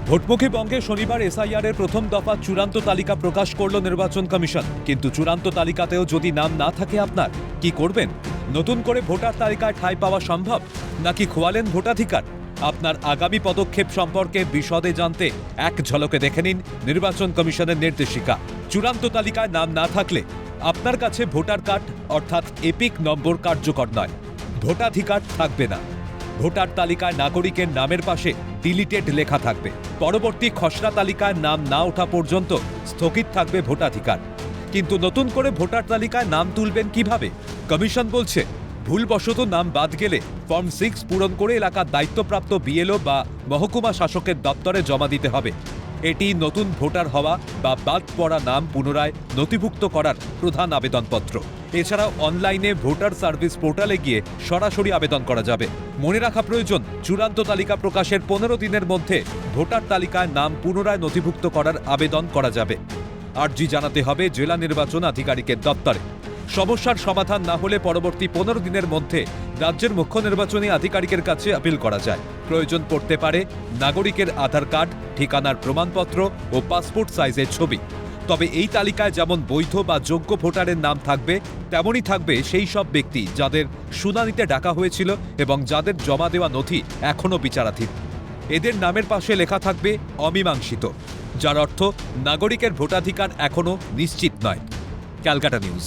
ভোটমুখী বঙ্গে শনিবার এসআইআর এর প্রথম দফা চূড়ান্ত তালিকা প্রকাশ করল নির্বাচন কমিশন। কিন্তু চূড়ান্ত তালিকাতেও যদি নাম না থাকে আপনার, কি করবেন? নতুন করে ভোটার তালিকায় ঠাঁই পাওয়া সম্ভব, নাকি খোয়ালেন ভোটাধিকার? আপনার আগামী পদক্ষেপ সম্পর্কে বিশদে জানতে এক ঝলকে দেখে নিন নির্বাচন কমিশনের নির্দেশিকা। চূড়ান্ত তালিকায় নাম না থাকলে আপনার কাছে ভোটার কার্ড অর্থাৎ এপিক নম্বর কার্যকর নয়, ভোটাধিকার থাকবে না। ভোটার তালিকায় নাগরিকের নামের পাশে ডিলিটেড লেখা থাকবে। পরবর্তী খসড়া তালিকায় নাম না ওঠা পর্যন্ত স্থগিত থাকবে ভোটাধিকার। কিন্তু নতুন করে ভোটার তালিকায় নাম তুলবেন কিভাবে? কমিশন বলছে, ভুলবশত নাম বাদ গেলে ফর্ম 6 পূরণ করে এলাকার দায়িত্বপ্রাপ্ত বিএলও বা মহকুমা শাসকের দপ্তরে জমা দিতে হবে। এটি নতুন ভোটার হওয়া বা বাদ পড়া নাম পুনরায় নথিভুক্ত করার প্রধান আবেদনপত্র। এছাড়াও অনলাইনে ভোটার সার্ভিস পোর্টালে গিয়ে সরাসরি আবেদন করা যাবে। মনে রাখা প্রয়োজন, চূড়ান্ত তালিকা প্রকাশের 15 দিনের মধ্যে ভোটার তালিকায় নাম পুনরায় নথিভুক্ত করার আবেদন করা যাবে। আর্জি জানাতে হবে জেলা নির্বাচন আধিকারিকের দপ্তরে। সমস্যার সমাধান না হলে পরবর্তী 15 দিনের মধ্যে রাজ্যের মুখ্য নির্বাচনী আধিকারিকের কাছে আপিল করা যায়। প্রয়োজন পড়তে পারে নাগরিকের আধার কার্ড, ঠিকানার প্রমাণপত্র ও পাসপোর্ট সাইজের ছবি। তবে এই তালিকায় যেমন বৈধ বা যোগ্য ভোটারের নাম থাকবে, তেমনই থাকবে সেই সব ব্যক্তি যাদের শুনানিতে ডাকা হয়েছিল এবং যাদের জমা দেওয়া নথি এখনও বিচারাধীন। এদের নামের পাশে লেখা থাকবে অমীমাংসিত, যার অর্থ নাগরিকের ভোটাধিকার এখনও নিশ্চিত নয়। ক্যালকাটা নিউজ।